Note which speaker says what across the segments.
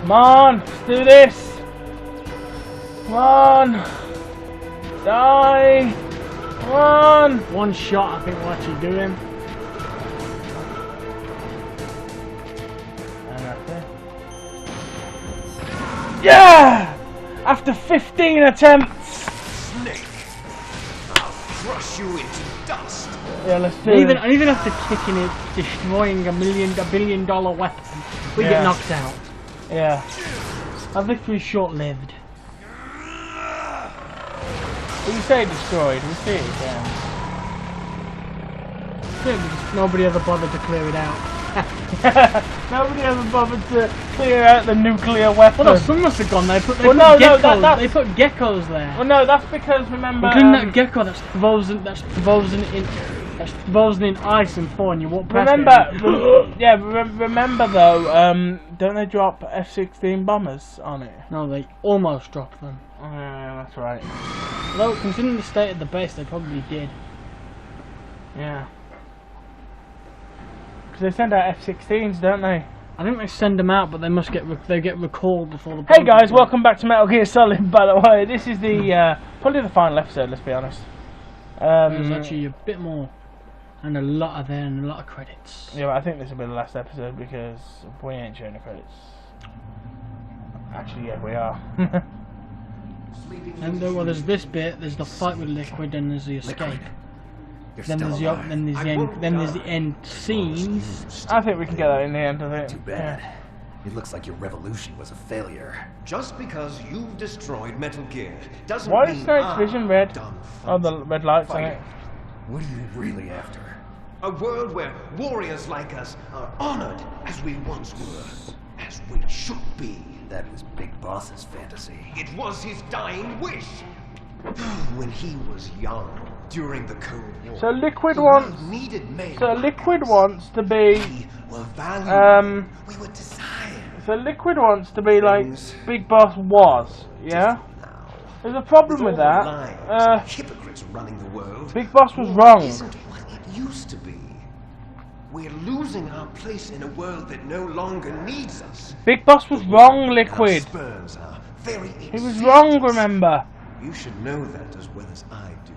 Speaker 1: Come on, let's do this. Come on. Die. Come on.
Speaker 2: One shot, I think we'll actually do him.
Speaker 1: And that's it. Yeah! After 15 attempts.
Speaker 3: Snake, I'll crush you into dust.
Speaker 1: Yeah, let's do
Speaker 2: And
Speaker 1: it.
Speaker 2: even after kicking it, destroying a billion-dollar weapon, we get knocked out.
Speaker 1: Yeah.
Speaker 2: Our victory's short-lived.
Speaker 1: You say destroyed, we see it again.
Speaker 2: Yeah, because nobody ever bothered to clear it out.
Speaker 1: Nobody ever bothered to clear out the nuclear weapon.
Speaker 2: Well, no, some must have gone there. They put geckos there.
Speaker 1: Well, no, that's because remember.
Speaker 2: Including that gecko that's frozen in ice and thaw, and you walk past
Speaker 1: remember though. Don't they drop F-16 bombers on it?
Speaker 2: No, they almost dropped them.
Speaker 1: Oh, yeah, that's right.
Speaker 2: Although, considering the state of the base, they probably did.
Speaker 1: Yeah. Because they send out F-16s, don't they?
Speaker 2: I think they send them out, but they must get recalled before the.
Speaker 1: Hey guys, welcome back to Metal Gear Solid. By the way, this is the probably the final episode. Let's be honest.
Speaker 2: There's actually a bit more, and a lot of credits.
Speaker 1: Yeah, but I think this will be the last episode because we ain't showing the credits. Actually, yeah, we are.
Speaker 2: And there's this bit. There's the fight with Liquid, and there's the escape. Then there's the end scenes.
Speaker 1: I think we can get that in the end. I think.
Speaker 4: Too bad. It looks like your revolution was a failure.
Speaker 3: Just because you've destroyed Metal Gear doesn't
Speaker 1: Why
Speaker 3: mean
Speaker 1: is Snake's vision red?
Speaker 3: done
Speaker 1: Oh, the red lights on it.
Speaker 4: What are you really after?
Speaker 3: A world where warriors like us are honored as we once were, as we should be.
Speaker 4: That was Big Boss's fantasy.
Speaker 3: It was his dying wish. When he was young, during the Cold War.
Speaker 1: So Liquid
Speaker 3: the
Speaker 1: wants.
Speaker 3: world needed men
Speaker 1: So
Speaker 3: like
Speaker 1: Liquid
Speaker 3: us.
Speaker 1: wants to be.
Speaker 3: We were valued. We were desired.
Speaker 1: So Liquid wants to be like Big Boss was. Yeah.
Speaker 3: Now,
Speaker 1: There's a problem with
Speaker 3: all the
Speaker 1: that.
Speaker 3: lies, hypocrites running the world.
Speaker 1: Big Boss was
Speaker 3: war
Speaker 1: wrong.
Speaker 3: Isn't what it used to be. We're losing our place in a world that no longer needs us.
Speaker 1: Big Boss was wrong,
Speaker 3: Our
Speaker 1: Liquid.
Speaker 3: spurs are very
Speaker 1: He was
Speaker 3: efficient.
Speaker 1: wrong, remember.
Speaker 3: You should know that as well as I do.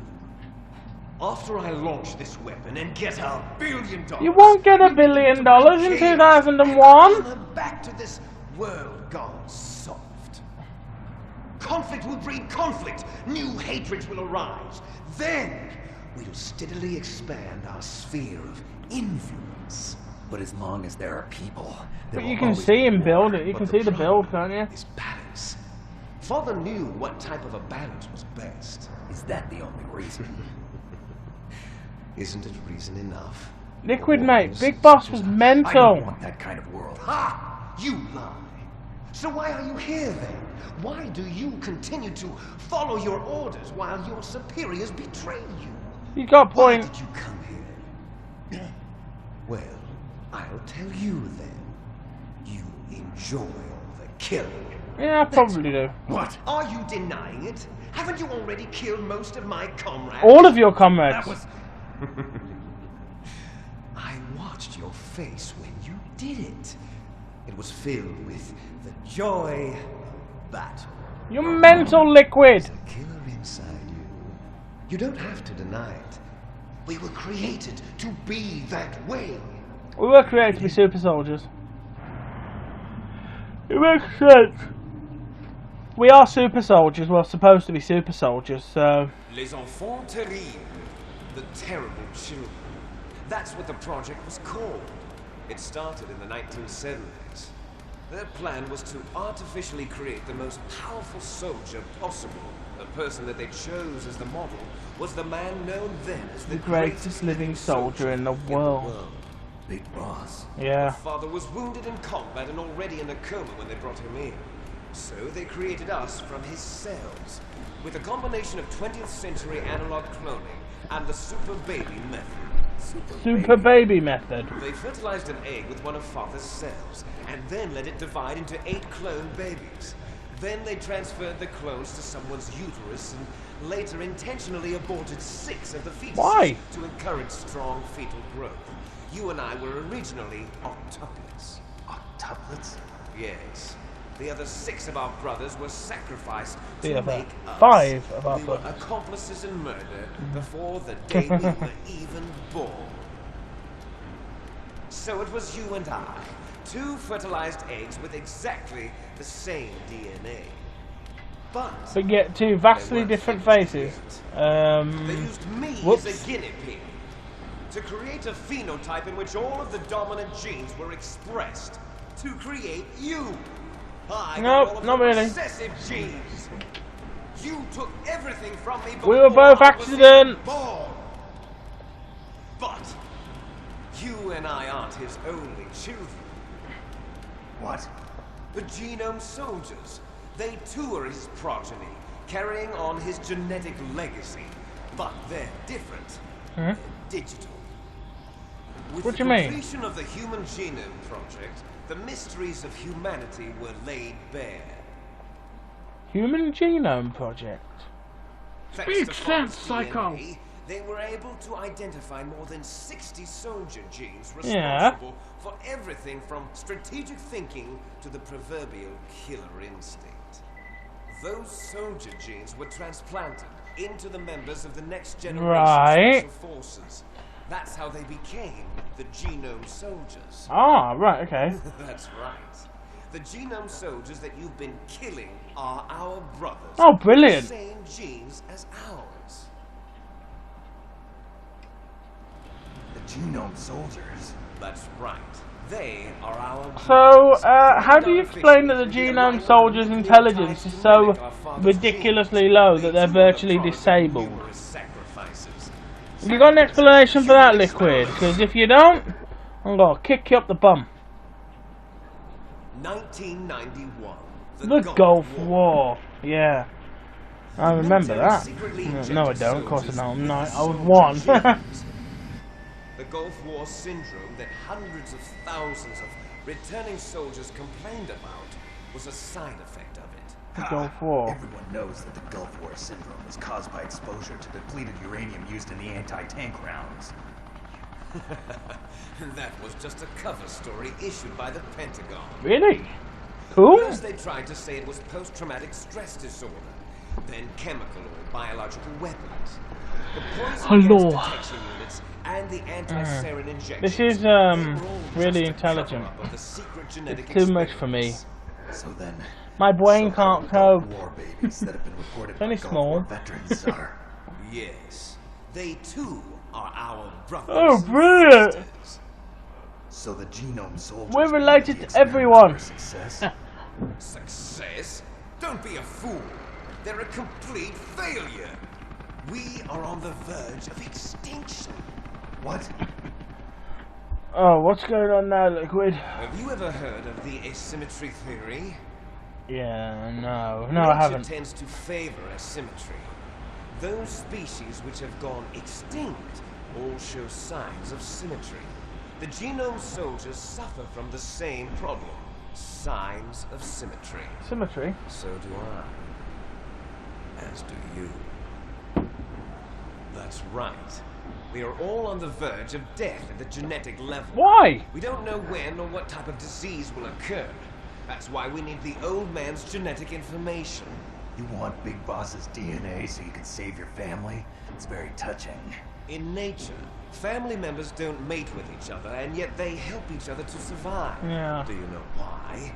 Speaker 3: After I launch this weapon and get $1 billion,
Speaker 1: You won't get $1 billion in 2001.
Speaker 3: Back to this world gone soft. Conflict will breed conflict. New hatreds will arise. Then we'll steadily expand our sphere of influence.
Speaker 4: But as long as there are people, there
Speaker 1: But
Speaker 4: will
Speaker 1: you can
Speaker 4: always
Speaker 1: see
Speaker 4: be
Speaker 1: him build
Speaker 4: war.
Speaker 1: it. You
Speaker 4: But
Speaker 1: can
Speaker 4: the
Speaker 1: see the build,
Speaker 4: problem
Speaker 1: can't you?
Speaker 3: Is balance. Father knew what type of a balance was best.
Speaker 4: Is that the only reason?
Speaker 3: Isn't it reason enough?
Speaker 1: Liquid, mate. Big Boss was
Speaker 4: I don't
Speaker 1: mental.
Speaker 4: want that kind of world.
Speaker 3: Ha! You lie. So why are you here then? Why do you continue to follow your orders while your superiors betray you?
Speaker 1: You got a
Speaker 3: Why
Speaker 1: point.
Speaker 3: did you come here? Well, I'll tell you then. You enjoy the killing.
Speaker 1: Yeah, I probably do.
Speaker 4: What?
Speaker 3: Are you denying it? Haven't you already killed most of my comrades?
Speaker 1: All of your comrades.
Speaker 4: That was...
Speaker 3: I watched your face when you did it. It was filled with the joy of battle.
Speaker 1: You're mental, Liquid.
Speaker 3: There's a killer inside you. You don't have to deny it. We were created to be that way.
Speaker 1: We were created to be super soldiers. It makes sense. We are super soldiers. We're supposed to be super soldiers, so.
Speaker 3: Les enfants terribles. The terrible children. That's what the project was called. It started in the 1970s. Their plan was to artificially create the most powerful soldier possible. The person that they chose as the model was the man known then as the
Speaker 1: Greatest living soldier in the world.
Speaker 4: Big Boss.
Speaker 1: Yeah.
Speaker 3: Father was wounded in combat and already in a coma when they brought him in. So they created us from his cells, with a combination of 20th century analog cloning and the super baby method.
Speaker 1: Super baby method.
Speaker 3: They fertilized an egg with one of Father's cells, and then let it divide into 8 clone babies. Then they transferred the clones to someone's uterus and later intentionally aborted 6 of the fetuses.
Speaker 1: Why?
Speaker 3: To encourage strong fetal growth. You and I were originally octuplets.
Speaker 4: Octuplets?
Speaker 3: Yes. the other 6 of our brothers were sacrificed
Speaker 1: The
Speaker 3: to
Speaker 1: other
Speaker 3: make us.
Speaker 1: 5 of our
Speaker 3: We were
Speaker 1: brothers.
Speaker 3: accomplices in murder before the day we were even born. So it was you and I, 2 fertilized eggs with exactly the same DNA. But
Speaker 1: yet 2 vastly different faces.
Speaker 3: they used me
Speaker 1: Whoops.
Speaker 3: as a guinea pig to create a phenotype in which all of the dominant genes were expressed to create you. I got
Speaker 1: Nope,
Speaker 3: all of
Speaker 1: not
Speaker 3: the
Speaker 1: really.
Speaker 3: recessive genes. You took everything from me
Speaker 1: We were
Speaker 3: before
Speaker 1: both
Speaker 3: I was
Speaker 1: accident.
Speaker 3: even born. But you and I aren't his only children.
Speaker 4: What?
Speaker 3: The genome soldiers. They too are his progeny, carrying on his genetic legacy. But they're different. They're digital. With
Speaker 1: What
Speaker 3: the
Speaker 1: do you mean?
Speaker 3: completion of the Human Genome Project, the mysteries of humanity were laid bare.
Speaker 1: Human Genome Project.
Speaker 3: Thanks
Speaker 2: Speak
Speaker 3: to
Speaker 2: sense,
Speaker 3: Fox's
Speaker 2: psycho.
Speaker 3: DNA, they were able to identify more than 60 soldier genes
Speaker 1: Yeah.
Speaker 3: responsible for everything from strategic thinking to the proverbial killer instinct. Those soldier genes were transplanted into the members of the next generation
Speaker 1: Right.
Speaker 3: special forces. That's how they became the genome soldiers.
Speaker 1: Ah, right, okay.
Speaker 3: That's right. The genome soldiers that you've been killing are our brothers.
Speaker 1: Oh, brilliant.
Speaker 3: The same genes as ours.
Speaker 4: The genome soldiers.
Speaker 3: That's right. They are our
Speaker 1: So,
Speaker 3: brothers.
Speaker 1: how do you explain that the genome soldiers' intelligence is so ridiculously low that they're virtually disabled? Have you got an explanation for that, Liquid? Because if you don't, I'm gonna kick you up the bum.
Speaker 3: 1991.
Speaker 1: The Gulf War. Yeah. I remember that. No, I don't. Of course I don't. No, I was 1.
Speaker 3: The Gulf War syndrome that hundreds of thousands of returning soldiers complained about was a side effect of it.
Speaker 1: The Gulf War.
Speaker 4: Everyone knows that the Gulf War syndrome was caused by exposure to depleted uranium used in the anti-tank rounds.
Speaker 3: That was just a cover story issued by the Pentagon.
Speaker 1: Really? Cool.
Speaker 3: First they tried to say it was post-traumatic stress disorder, then chemical or biological weapons. The poison
Speaker 1: Hello.
Speaker 3: gas detection units and the anti-sarin injections.
Speaker 1: This is
Speaker 3: they were all
Speaker 1: really
Speaker 3: just a
Speaker 1: intelligent.
Speaker 3: cover-up of the secret genetic
Speaker 1: It's too much for me.
Speaker 3: experiments.
Speaker 4: So then,
Speaker 1: My brain
Speaker 4: so-called
Speaker 1: can't
Speaker 4: Gulf
Speaker 1: cope.
Speaker 4: War babies that have been reported
Speaker 1: It's only
Speaker 4: by Gulf
Speaker 1: small.
Speaker 4: War veterans are.
Speaker 3: Yes, they too are our brothers.
Speaker 1: Oh,
Speaker 3: and
Speaker 1: brilliant.
Speaker 3: sisters.
Speaker 4: So the genome soldiers.
Speaker 1: We're
Speaker 4: believe
Speaker 1: related
Speaker 4: the
Speaker 1: to
Speaker 4: experiment
Speaker 1: everyone.
Speaker 4: was a Success.
Speaker 3: Success? Don't be a fool. They're a complete failure. We are on the verge of extinction.
Speaker 4: What?
Speaker 1: Oh, what's going on now, Liquid?
Speaker 3: Have you ever heard of the asymmetry theory?
Speaker 1: Yeah, no, I
Speaker 3: Nature
Speaker 1: haven't.
Speaker 3: tends to favor asymmetry. Those species which have gone extinct all show signs of symmetry. The genome soldiers suffer from the same problem. Signs of symmetry.
Speaker 1: Symmetry.
Speaker 3: So do I. As do you. That's right. We are all on the verge of death at the genetic level.
Speaker 1: Why?
Speaker 3: We don't know when or what type of disease will occur. That's why we need the old man's genetic information.
Speaker 4: You want Big Boss's DNA so you can save your family? It's very touching.
Speaker 3: In nature, family members don't mate with each other, and yet they help each other to survive.
Speaker 1: Yeah.
Speaker 3: Do you know why?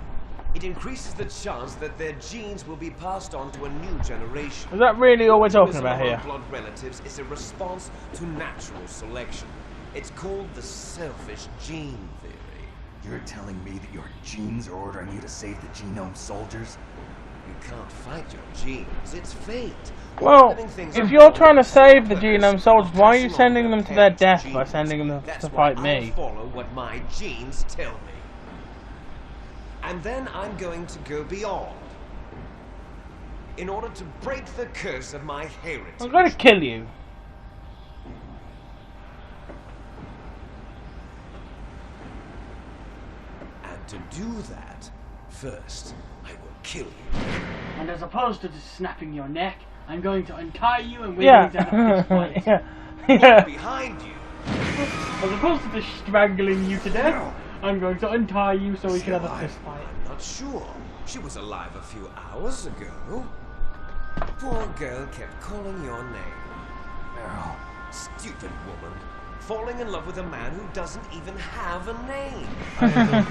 Speaker 3: It increases the chance that their genes will be passed on to a new generation.
Speaker 1: Is that really all we're talking
Speaker 3: Optimism
Speaker 1: about
Speaker 3: among
Speaker 1: here?
Speaker 3: blood relatives is a response to natural selection. It's called the selfish gene theory.
Speaker 4: You're telling me that your genes are ordering you to save the genome soldiers?
Speaker 3: You can't fight your genes. It's fate. All
Speaker 1: Well,
Speaker 3: living things
Speaker 1: if
Speaker 3: are
Speaker 1: you're
Speaker 3: born
Speaker 1: trying to
Speaker 3: with
Speaker 1: save the
Speaker 3: purpose
Speaker 1: genome
Speaker 3: of
Speaker 1: soldiers, why are you
Speaker 3: passing on
Speaker 1: sending them to their
Speaker 3: parents'
Speaker 1: death by
Speaker 3: genes.
Speaker 1: sending them
Speaker 3: That's
Speaker 1: to
Speaker 3: why
Speaker 1: fight
Speaker 3: I'll
Speaker 1: me?
Speaker 3: follow what my genes tell me. And then I'm going to go beyond. In order to break the curse of my heritage.
Speaker 1: I'm gonna kill you.
Speaker 3: And to do that, first, I will kill you.
Speaker 2: And as opposed to just snapping your neck, I'm going to untie you and we're
Speaker 1: Yeah.
Speaker 2: going to have a fist fight.
Speaker 1: Yeah. Yeah.
Speaker 3: Behind you.
Speaker 2: As opposed to just strangling you to death, I'm going to untie you so we can have a fist fight.
Speaker 3: I'm not sure. She was alive a few hours ago. Poor girl kept calling your name. Oh, stupid woman. Falling in love with a man who doesn't even have a name.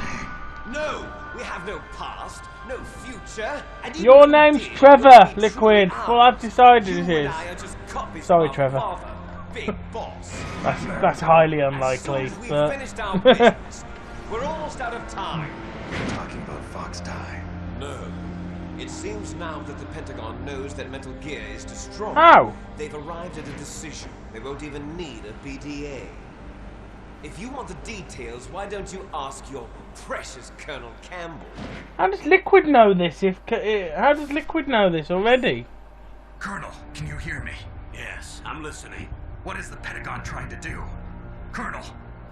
Speaker 3: No, we have no past, no future, and even
Speaker 1: Your
Speaker 3: if we
Speaker 1: name's
Speaker 3: did,
Speaker 1: Trevor,
Speaker 3: wouldn't be
Speaker 1: Liquid.
Speaker 3: true
Speaker 1: Well, I've decided
Speaker 3: You
Speaker 1: it
Speaker 3: and
Speaker 1: is.
Speaker 3: I are just copies
Speaker 1: Sorry,
Speaker 3: of our
Speaker 1: Trevor.
Speaker 3: father, Big Boss.
Speaker 1: That's highly
Speaker 3: As soon
Speaker 1: unlikely,
Speaker 3: as we've
Speaker 1: but
Speaker 3: finished our business, we're almost out of time.
Speaker 4: You're talking about Foxhound.
Speaker 3: No. It seems now that the Pentagon knows that Metal Gear is destroyed.
Speaker 1: how?
Speaker 3: They've arrived at a decision. They won't even need a PDA. If you want the details, why don't you ask your precious Colonel Campbell?
Speaker 1: How does Liquid know this? How does Liquid know this already?
Speaker 4: Colonel, can you hear me?
Speaker 5: Yes, I'm listening.
Speaker 4: What is the Pentagon trying to do? Colonel,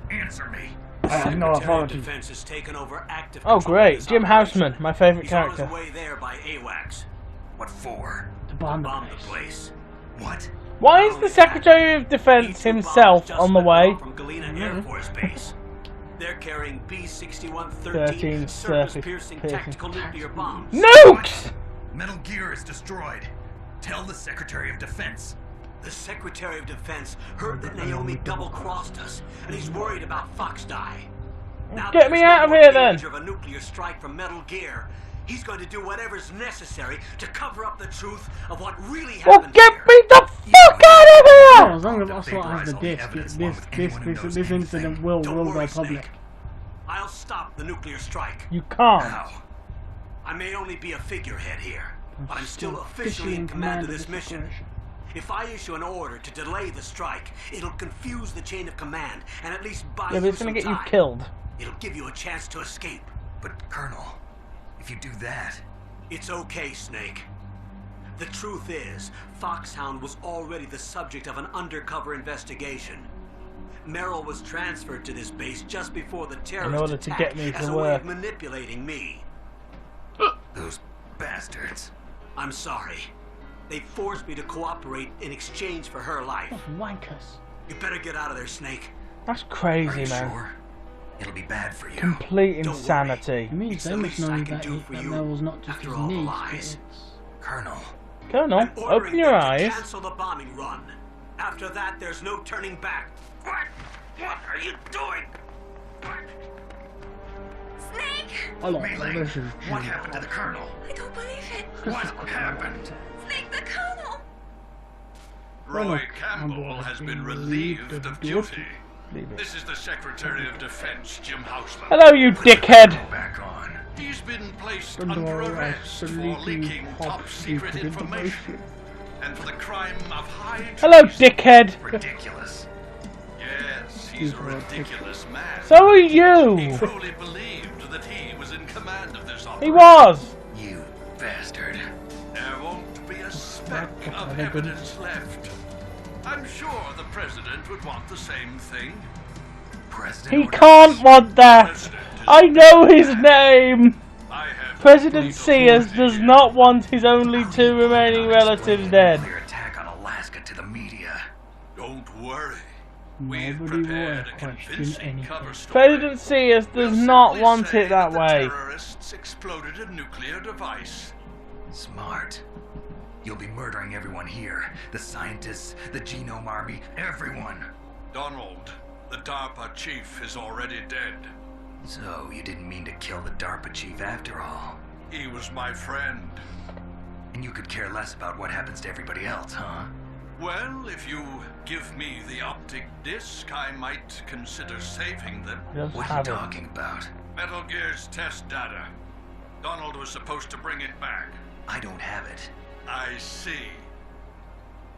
Speaker 4: answer me.
Speaker 2: I have no
Speaker 5: Secretary of
Speaker 2: authority.
Speaker 5: Defense has taken over active
Speaker 1: Oh,
Speaker 5: control of
Speaker 1: great,
Speaker 5: this
Speaker 1: Jim
Speaker 5: operation.
Speaker 1: Houseman, my favourite
Speaker 5: He's on
Speaker 1: character.
Speaker 5: his way there by AWACS.
Speaker 4: What for?
Speaker 2: To bomb the
Speaker 5: Bomb the
Speaker 2: place.
Speaker 5: place.
Speaker 4: What?
Speaker 1: Why is the Secretary of Defense
Speaker 5: B-2
Speaker 1: himself
Speaker 5: bombers just
Speaker 1: on the
Speaker 5: left
Speaker 1: way?
Speaker 5: off from Galena Air Force Base. They're carrying
Speaker 1: 13
Speaker 5: B-6113
Speaker 1: surface
Speaker 5: surface-piercing
Speaker 1: piercing
Speaker 5: tactical nuclear bombs.
Speaker 1: Nukes!
Speaker 4: Metal Gear is destroyed. Tell the Secretary of Defense.
Speaker 5: The Secretary of Defense heard that Naomi double-crossed us, and he's worried about Foxhound. Now
Speaker 1: Get
Speaker 5: that
Speaker 1: me
Speaker 5: there's
Speaker 1: out
Speaker 5: no
Speaker 1: of
Speaker 5: more
Speaker 1: here, then.
Speaker 5: danger of a nuclear strike from Metal Gear, he's going to do whatever's necessary to cover up the truth of what really
Speaker 1: Well,
Speaker 5: happened
Speaker 1: get
Speaker 5: here.
Speaker 1: me the fuck out of
Speaker 2: Oh,
Speaker 1: here!
Speaker 2: as long as Ocelot has the disc, this incident will
Speaker 5: Don't
Speaker 2: go
Speaker 5: worry,
Speaker 2: public.
Speaker 5: Snake. I'll stop the nuclear strike.
Speaker 1: You can't.
Speaker 4: How?
Speaker 5: I may only be a figurehead here, but I'm still officially in command of this mission.
Speaker 2: operation.
Speaker 5: If I issue an order to delay the strike, it'll confuse the chain of command and at least buy
Speaker 1: Yeah, but
Speaker 5: you
Speaker 1: it's gonna
Speaker 5: some
Speaker 1: get you
Speaker 5: time.
Speaker 1: killed.
Speaker 5: It'll give you a chance to escape.
Speaker 4: But, Colonel, if you do that...
Speaker 5: It's okay, Snake. The truth is, Foxhound was already the subject of an undercover investigation. Merrill was transferred to this base just before the terrorist
Speaker 1: order to
Speaker 5: attack
Speaker 1: get me
Speaker 5: as
Speaker 1: to
Speaker 5: a way
Speaker 1: work.
Speaker 5: of manipulating me.
Speaker 4: Those bastards.
Speaker 5: I'm sorry. They forced me to cooperate in exchange for her life.
Speaker 2: Wankers.
Speaker 5: You better get out of there, Snake.
Speaker 1: That's
Speaker 4: Are
Speaker 1: crazy,
Speaker 4: you
Speaker 1: man.
Speaker 4: sure? It'll be bad for you.
Speaker 1: Complete
Speaker 5: Don't worry.
Speaker 1: insanity.
Speaker 2: It means
Speaker 5: It's
Speaker 2: they
Speaker 5: the
Speaker 2: must
Speaker 5: least
Speaker 2: know
Speaker 5: I can
Speaker 2: that,
Speaker 5: do for
Speaker 2: that
Speaker 5: you
Speaker 2: Meryl's not just
Speaker 5: after
Speaker 2: his
Speaker 5: all the
Speaker 2: niece,
Speaker 5: lies.
Speaker 2: but it's...
Speaker 4: Colonel,
Speaker 1: Colonel,
Speaker 5: I'm ordering
Speaker 1: open your
Speaker 5: them to
Speaker 1: eyes.
Speaker 5: cancel the bombing run. After that, there's no turning back. What? What are you doing?
Speaker 6: Snake!
Speaker 2: Hello,
Speaker 4: Melee,
Speaker 2: this is
Speaker 4: what
Speaker 2: Jim.
Speaker 4: happened to the Colonel?
Speaker 6: I don't believe it.
Speaker 4: What happened?
Speaker 6: Snake the Colonel!
Speaker 7: Roy
Speaker 2: Campbell
Speaker 7: Campbell
Speaker 2: has
Speaker 7: has
Speaker 2: been
Speaker 7: been
Speaker 2: relieved
Speaker 7: relieved
Speaker 2: of
Speaker 7: of
Speaker 2: duty.
Speaker 7: duty.
Speaker 1: Leave it.
Speaker 7: This is the Secretary of Defense, Jim Houseman.
Speaker 1: Hello, you dickhead.
Speaker 4: Back on.
Speaker 7: He's been placed
Speaker 2: Under
Speaker 7: under
Speaker 2: arrest
Speaker 7: arrest
Speaker 2: for
Speaker 7: for
Speaker 2: leaking
Speaker 7: leaking
Speaker 2: top
Speaker 7: top secret
Speaker 2: secret
Speaker 7: information and for the crime of high
Speaker 1: Hello,
Speaker 7: treason.
Speaker 1: dickhead.
Speaker 4: Ridiculous.
Speaker 7: Yes, he's a ridiculous man.
Speaker 1: So are
Speaker 7: He
Speaker 1: you.
Speaker 7: truly believed that he was in command of this
Speaker 1: He
Speaker 7: operation.
Speaker 1: was.
Speaker 4: You bastard.
Speaker 7: There won't be a speck of evidence left. I'm sure the President would want the same thing.
Speaker 4: President
Speaker 1: He
Speaker 4: orders-
Speaker 1: can't want that. I know his name.
Speaker 7: I have
Speaker 1: President
Speaker 7: complete
Speaker 1: Sears
Speaker 7: authority
Speaker 1: does
Speaker 7: here.
Speaker 1: not want his only two remaining relatives dead.
Speaker 4: Nuclear attack on Alaska to the media.
Speaker 7: Don't worry. We've
Speaker 2: Nobody will
Speaker 7: prepared a
Speaker 2: question
Speaker 7: convincing
Speaker 2: anything.
Speaker 7: cover story.
Speaker 1: President Sears does
Speaker 7: We'll
Speaker 1: not
Speaker 7: simply
Speaker 1: want
Speaker 7: say
Speaker 1: it that
Speaker 7: the
Speaker 1: way.
Speaker 7: Terrorists exploded a nuclear device.
Speaker 4: Smart. You'll be murdering everyone here. The scientists, the genome army, everyone.
Speaker 7: Donald, the DARPA chief, is already dead.
Speaker 4: So, you didn't mean to kill the DARPA chief after all.
Speaker 7: He was my friend.
Speaker 4: And you could care less about what happens to everybody else, huh?
Speaker 7: Well, if you give me the optic disc, I might consider saving them.
Speaker 1: He doesn't
Speaker 4: What are you
Speaker 1: have it.
Speaker 4: talking about?
Speaker 7: Metal Gear's test data. Donald was supposed to bring it back.
Speaker 4: I don't have it.
Speaker 7: I see.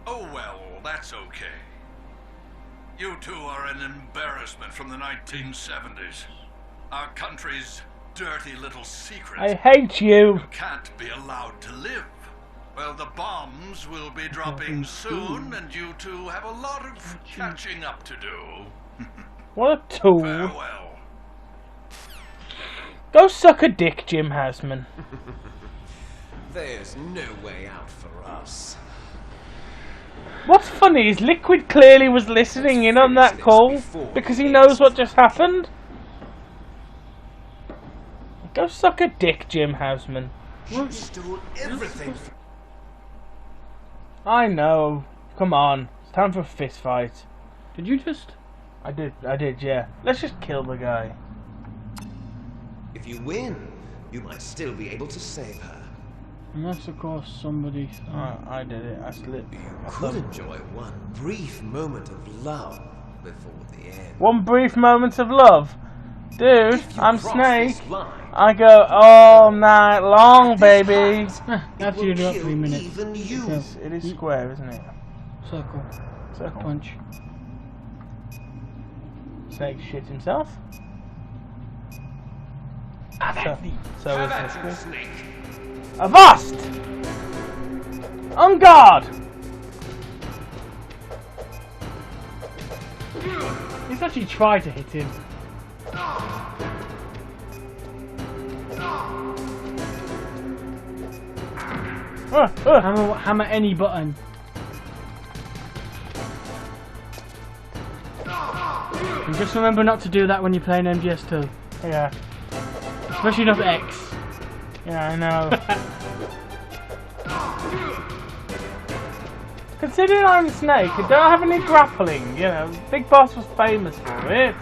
Speaker 7: Oh well, that's okay. You two are an embarrassment from the 1970s. Our country's dirty little secret.
Speaker 1: I hate you.
Speaker 7: Can't be allowed to live. Well, the bombs will be dropping soon, and you two have a lot of catching up to do.
Speaker 1: What a tool.
Speaker 7: Farewell.
Speaker 1: Go suck a dick, Jim Houseman.
Speaker 3: There's no way out for us.
Speaker 1: What's funny is Liquid clearly was listening in on that call because he knows what just happened. Go suck a dick, Jim Houseman.
Speaker 3: You stole everything.
Speaker 1: I know. Come on. It's time for a fist fight.
Speaker 2: Did you just?
Speaker 1: I did, yeah. Let's just kill the guy.
Speaker 3: If you win, you might still be able to save her.
Speaker 2: Unless, of course, somebody.
Speaker 1: I did it. I slipped.
Speaker 3: You could enjoy one brief moment of love before the end.
Speaker 1: One brief moment of love. Dude,
Speaker 3: If you
Speaker 1: I'm
Speaker 3: cross
Speaker 1: Snake.
Speaker 3: this line,
Speaker 1: I go all night long, baby.
Speaker 2: That's
Speaker 3: it will
Speaker 2: you do it
Speaker 3: kill
Speaker 2: 3 minutes.
Speaker 3: even you.
Speaker 1: It is square, isn't it?
Speaker 2: Circle.
Speaker 1: Circle.
Speaker 2: Punch.
Speaker 1: Snake shit himself. So
Speaker 3: Have
Speaker 1: is
Speaker 3: at
Speaker 1: the
Speaker 3: you,
Speaker 1: squid.
Speaker 3: Snake.
Speaker 1: Avast! On guard!
Speaker 2: He's actually tried to hit him. Hammer any button. And just remember not to do that when you're playing MGS2.
Speaker 1: Yeah.
Speaker 2: Especially not X.
Speaker 1: Yeah, I know. Considering I'm Snake, I don't have any grappling, you know. Big Boss was famous for it.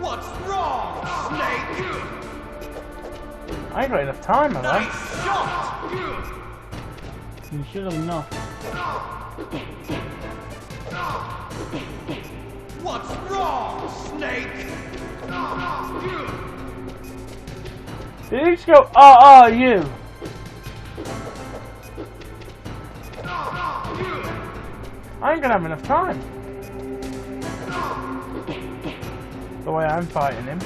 Speaker 3: What's wrong, Snake?
Speaker 1: I ain't got enough time, have I?
Speaker 3: Nice shot!
Speaker 2: You should have not.
Speaker 3: What's wrong, Snake?
Speaker 1: Did he just go, you? I ain't gonna have enough time. The way I'm fighting him.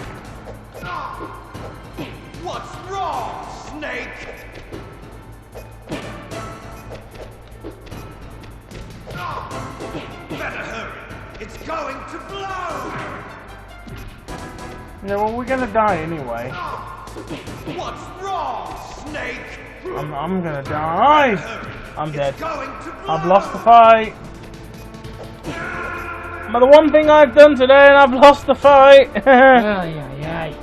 Speaker 3: What's wrong, Snake? Better hurry. It's going to blow.
Speaker 1: Yeah, well, we're gonna die anyway.
Speaker 3: What's wrong, Snake?
Speaker 1: I'm gonna die. I'm dead.
Speaker 3: It's going to blow.
Speaker 1: I've lost the fight. But the one thing I've done today and I've lost the fight.
Speaker 2: Ay, ay, ay.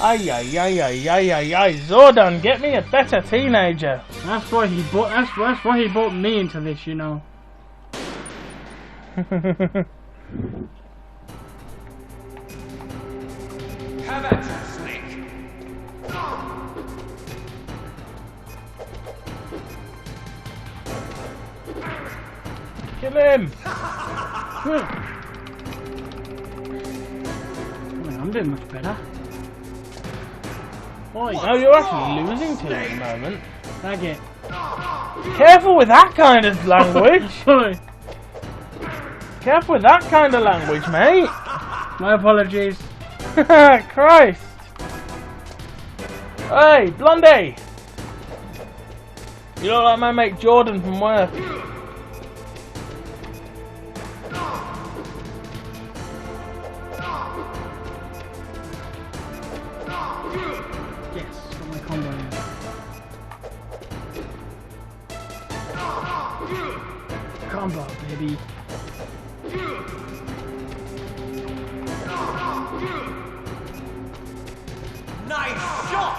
Speaker 1: Ay, ay, ay, ay, ay, ay, ay. Zordon, get me a better teenager.
Speaker 2: That's why he bought. That's why he brought me into this, you know.
Speaker 3: Have at you, Snake.
Speaker 1: Kill him.
Speaker 2: I'm doing much better. Oi,
Speaker 1: Oh, you're actually losing to him at the moment.
Speaker 2: tag it.
Speaker 1: Careful with that kind of language.
Speaker 2: Sorry.
Speaker 1: Careful with that kind of language, mate.
Speaker 2: My apologies.
Speaker 1: Christ. Hey, Blondie. You look like my mate Jordan from work.
Speaker 2: Yes, got my combo in. Combo, baby.
Speaker 3: Nice shot.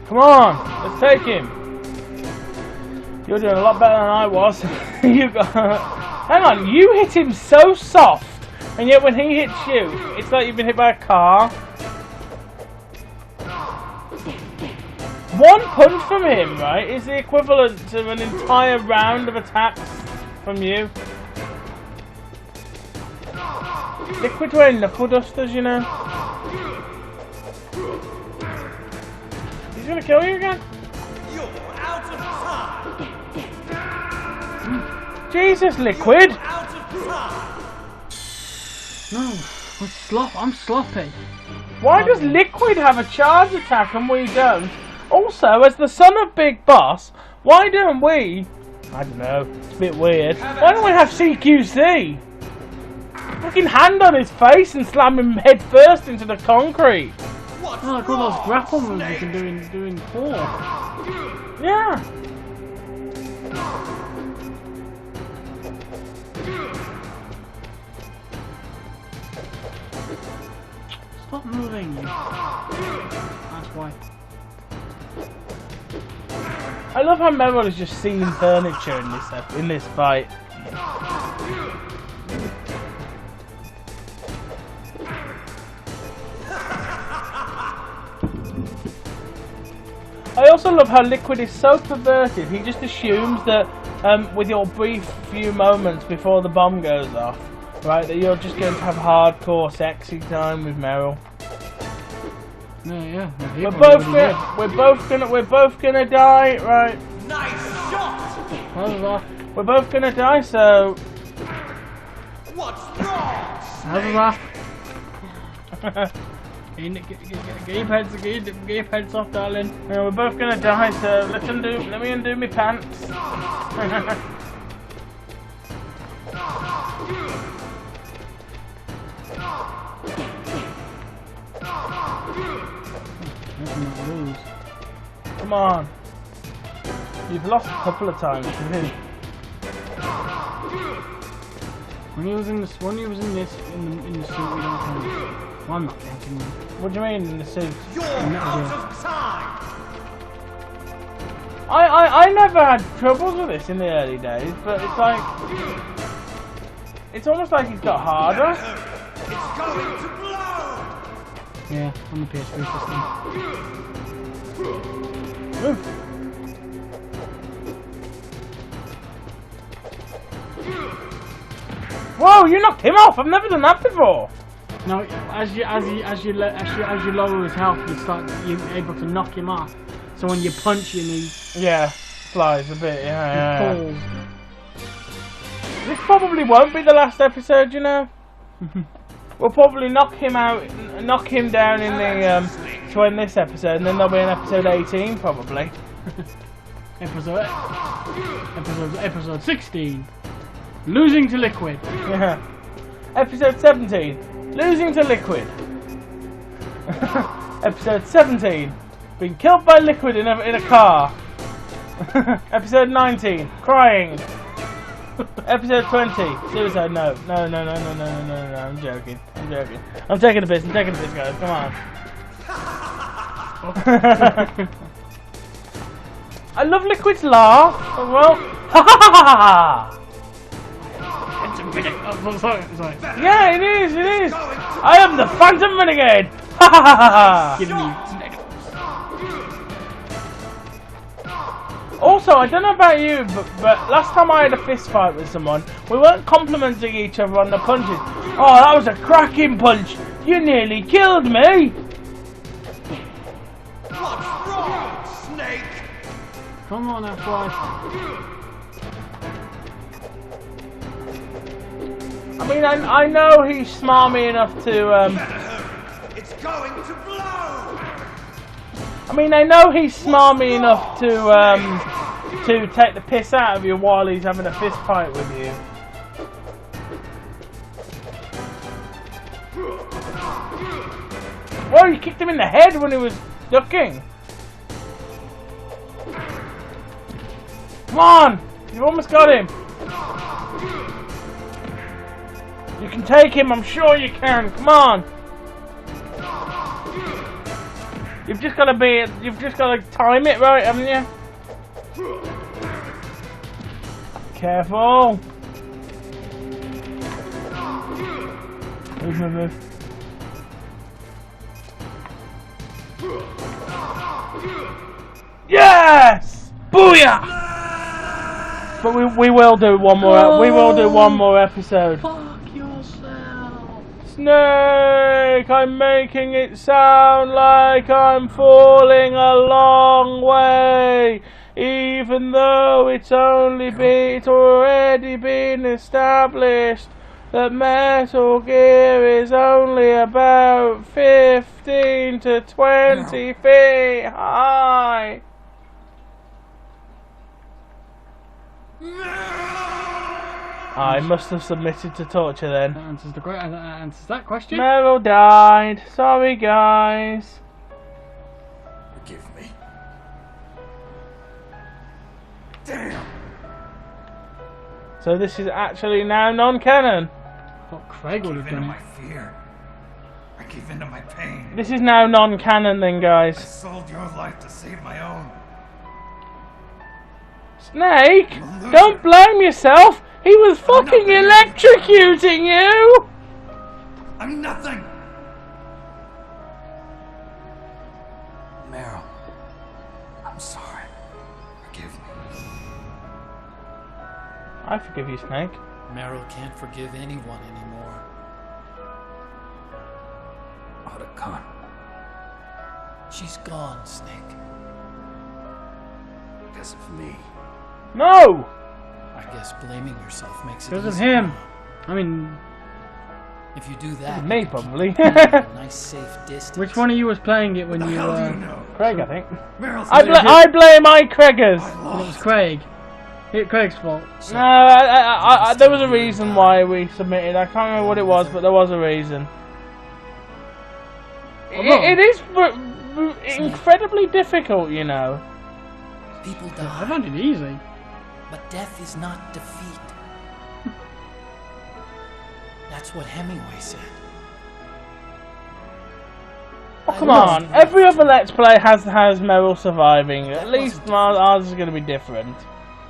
Speaker 1: Come on, let's take him. You're doing a lot better than I was. You got. Hang on, you hit him so soft, and yet when he hits you, it's like you've been hit by a car. One punch from him, right, is the equivalent to an entire round of attacks from you. Liquid wearing knuckle dusters, you know. He's gonna kill you again?
Speaker 3: You're out of time.
Speaker 1: Jesus, Liquid!
Speaker 3: Out of time.
Speaker 2: No, I'm sloppy.
Speaker 1: Why does Liquid have a charge attack and we don't? Also, as the son of Big Boss, why don't we... I don't know, it's a bit weird. Why don't we have CQC? Fucking hand on his face and slam him head first into the concrete.
Speaker 3: What's
Speaker 2: Oh, look all those
Speaker 3: wrong,
Speaker 2: grapple moves you
Speaker 3: Snake?
Speaker 2: can do in 4.
Speaker 1: Yeah.
Speaker 2: Stop moving. That's why.
Speaker 1: I love how Meryl is just seeing furniture in this fight. I also love how Liquid is so perverted. He just assumes that with your brief few moments before the bomb goes off, right, that you're just going to have hardcore sexy time with Meryl.
Speaker 2: Yeah.
Speaker 1: We're both gonna die, right?
Speaker 3: Nice shot!
Speaker 1: We're both gonna die, so.
Speaker 3: What's wrong?
Speaker 2: Get your pants off, darling.
Speaker 1: Yeah, we're both gonna die, so let me undo my pants. Come on. You've lost a couple of times to him.
Speaker 2: When he was in the suit, we don't count. Well, I'm not counting him.
Speaker 1: What do you mean in the suit?
Speaker 3: You're out of time!
Speaker 1: I never had troubles with this in the early days, but it's like it's almost like he's got harder.
Speaker 3: It's going to blow!
Speaker 2: Yeah, on the PS3 system.
Speaker 1: Move. Whoa! You knocked him off. I've never done that before.
Speaker 2: No, as you lower his health, you're able to knock him off. So when you punch him, he
Speaker 1: flies a bit. Yeah.
Speaker 2: falls.
Speaker 1: This probably won't be the last episode, you know. We'll probably knock him out, knock him down in the to end this episode, and then there'll be an episode 18 probably.
Speaker 2: Episode 16. Losing to Liquid.
Speaker 1: Yeah. Episode 17. Losing to Liquid. Episode 17. Being killed by Liquid in a car. Episode 19. Crying. Episode 20. Suicide. No. I'm joking. I'm taking the piss, guys. Come on. I love Liquid's laugh as well. Ha ha ha ha ha!
Speaker 2: Oh, sorry.
Speaker 1: Yeah, it is. I am the Phantom Renegade. Ha ha ha ha!
Speaker 2: Give me.
Speaker 1: Also, I don't know about you, but last time I had a fist fight with someone, we weren't complimenting each other on the punches. Oh, that was a cracking punch. You nearly killed me.
Speaker 3: What's wrong, Snake?
Speaker 2: Come on, F1.
Speaker 1: I mean, I know he's smarmy enough to
Speaker 3: It's going to blow!
Speaker 1: I mean, I know he's smarmy enough to take the piss out of you while he's having a fist fight with you. Whoa, you kicked him in the head when he was ducking. Come on! You almost got him. You can take him, I'm sure you can. Come on! You've just got to time it right, haven't you? Careful. Move. Yes! Booyah! But we will do one more. We will do one more episode.
Speaker 2: Fuck yourself.
Speaker 1: Snake, I'm making it sound like I'm falling a long way, even though it's already been established that Metal Gear is only about 15 to 20 feet high. I must have submitted to torture then.
Speaker 2: That answers that question.
Speaker 1: Meryl died. Sorry, guys.
Speaker 4: Forgive me. Damn.
Speaker 1: So this is actually now non-canon.
Speaker 2: What Craig would have done
Speaker 4: My
Speaker 2: it.
Speaker 4: fear. I give in to my pain.
Speaker 1: This is now non-canon then,
Speaker 4: I
Speaker 1: guys.
Speaker 4: sold your life to save my own.
Speaker 1: Snake, don't blame yourself. He was fucking electrocuting you.
Speaker 4: I'm nothing.
Speaker 3: Meryl, I'm sorry. Forgive me.
Speaker 1: I forgive you, Snake.
Speaker 2: Meryl can't forgive anyone anymore.
Speaker 3: Otacon.
Speaker 2: She's gone, Snake.
Speaker 3: Because of me.
Speaker 1: No.
Speaker 2: I guess blaming yourself makes it
Speaker 8: Because of
Speaker 2: easier.
Speaker 8: him. I mean,
Speaker 2: If you do that,
Speaker 1: Me
Speaker 2: you can
Speaker 1: probably.
Speaker 2: keep the pain at a nice safe distance.
Speaker 8: which one of you was playing it when
Speaker 4: The
Speaker 8: you?
Speaker 4: hell do you know?
Speaker 1: Craig, I think.
Speaker 4: Meryl's
Speaker 1: I blame I Craigers.
Speaker 8: It was Craig. Craig's fault.
Speaker 1: No, there was a reason why we submitted. I can't remember what it was, but there was a reason. It is incredibly difficult, you know.
Speaker 2: People
Speaker 8: I
Speaker 2: die,
Speaker 8: found it easy.
Speaker 2: but death is not defeat. That's what Hemingway said.
Speaker 1: Oh, come on. Every other Let's Play has Meryl surviving. At least ours is going to be different.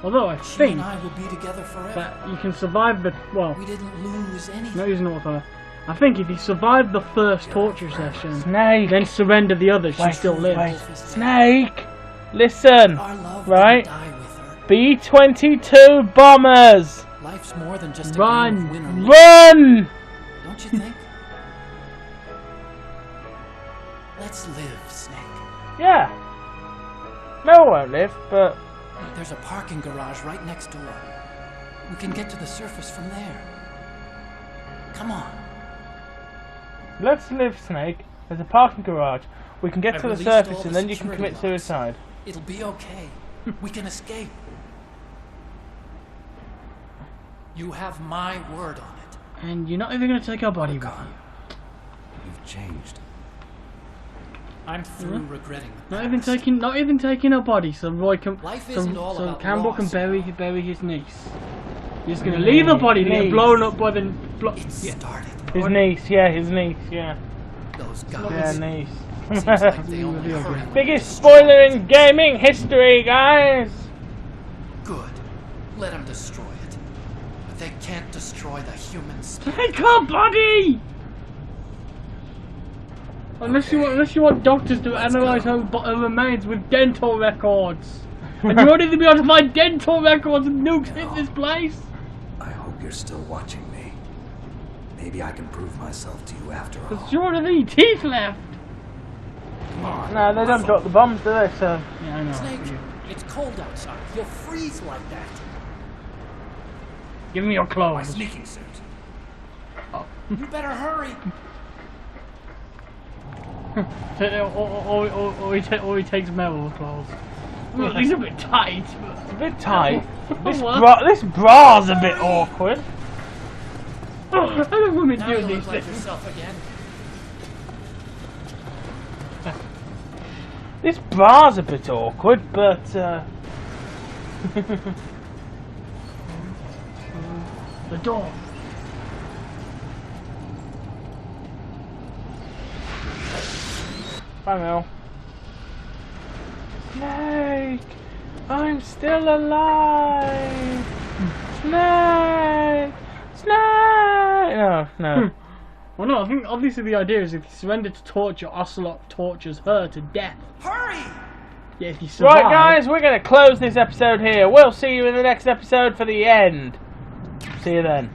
Speaker 8: Although I
Speaker 2: She
Speaker 8: think
Speaker 2: and I will be together forever.
Speaker 8: that you can survive the
Speaker 2: We didn't lose anything.
Speaker 8: not using auto. I think if you survive the first torture session,
Speaker 1: Snake.
Speaker 8: then surrender the others, she
Speaker 1: Wait,
Speaker 8: still lives.
Speaker 1: wait. Snake. Listen.
Speaker 2: Our love
Speaker 1: Right?
Speaker 2: didn't die with her.
Speaker 1: B-22 bombers.
Speaker 2: Life's more than just a
Speaker 8: Run.
Speaker 2: game of win or lose,
Speaker 1: Run.
Speaker 2: don't you think? Let's live, Snake.
Speaker 1: Yeah. Meryl won't live, but
Speaker 2: There's a parking garage right next door. We can get to the surface from there. Come on.
Speaker 1: let's live, Snake. There's a parking garage. We can get
Speaker 2: I've
Speaker 1: to the
Speaker 2: released all
Speaker 1: surface
Speaker 2: the
Speaker 1: and then you can
Speaker 2: security
Speaker 1: commit
Speaker 2: locks.
Speaker 1: suicide.
Speaker 2: It'll be okay. We can escape. You have my word on it.
Speaker 8: And you're not even going to take our body with you.
Speaker 3: You've changed.
Speaker 2: I'm through regretting the
Speaker 8: Not
Speaker 2: past.
Speaker 8: even taking her body, so Roy can,
Speaker 2: Life
Speaker 8: so,
Speaker 2: isn't all
Speaker 8: so
Speaker 2: about
Speaker 8: Campbell can
Speaker 2: loss.
Speaker 8: bury his niece. You're just gonna leave her body to get
Speaker 1: Niece.
Speaker 8: blown up by the.
Speaker 2: It started.
Speaker 1: His niece, yeah.
Speaker 2: Those
Speaker 1: Yeah,
Speaker 2: guys.
Speaker 1: niece.
Speaker 2: Seems like they only hurry when
Speaker 1: Biggest spoiler in gaming history, guys!
Speaker 2: good. Let them destroy it. But they can't destroy the human spirit.
Speaker 8: Take her body. Unless you want doctors to analyse her remains with dental records, and you won't even be able to find dental records and nukes in this place.
Speaker 3: I hope you're still watching me. Maybe I can prove myself to you after all.
Speaker 8: There's not any teeth left.
Speaker 1: No, they don't drop the bombs, do they, so...
Speaker 8: Yeah, I know.
Speaker 2: Snake, it's cold outside. You'll freeze like that.
Speaker 8: Give me your
Speaker 4: My
Speaker 8: clothes.
Speaker 4: sneaking suit.
Speaker 2: You better hurry.
Speaker 8: Or he takes Meryl's clothes. Well, he's a bit tight.
Speaker 1: It's a bit tight.
Speaker 8: What?
Speaker 1: This bra's a bit awkward.
Speaker 8: I don't want me
Speaker 2: Now
Speaker 8: doing
Speaker 2: you
Speaker 8: these
Speaker 2: look like
Speaker 8: things.
Speaker 2: yourself again.
Speaker 1: This bra's a bit awkward, but,
Speaker 8: The door.
Speaker 1: Bye, Mel. Snake! I'm still alive! Snake! Snake! No.
Speaker 8: Well, no, I think obviously the idea is if you surrender to torture, Ocelot tortures her to death.
Speaker 2: Hurry!
Speaker 8: Yeah, if you survive.
Speaker 1: Right, guys, we're going to close this episode here. We'll see you in the next episode for the end. See you then.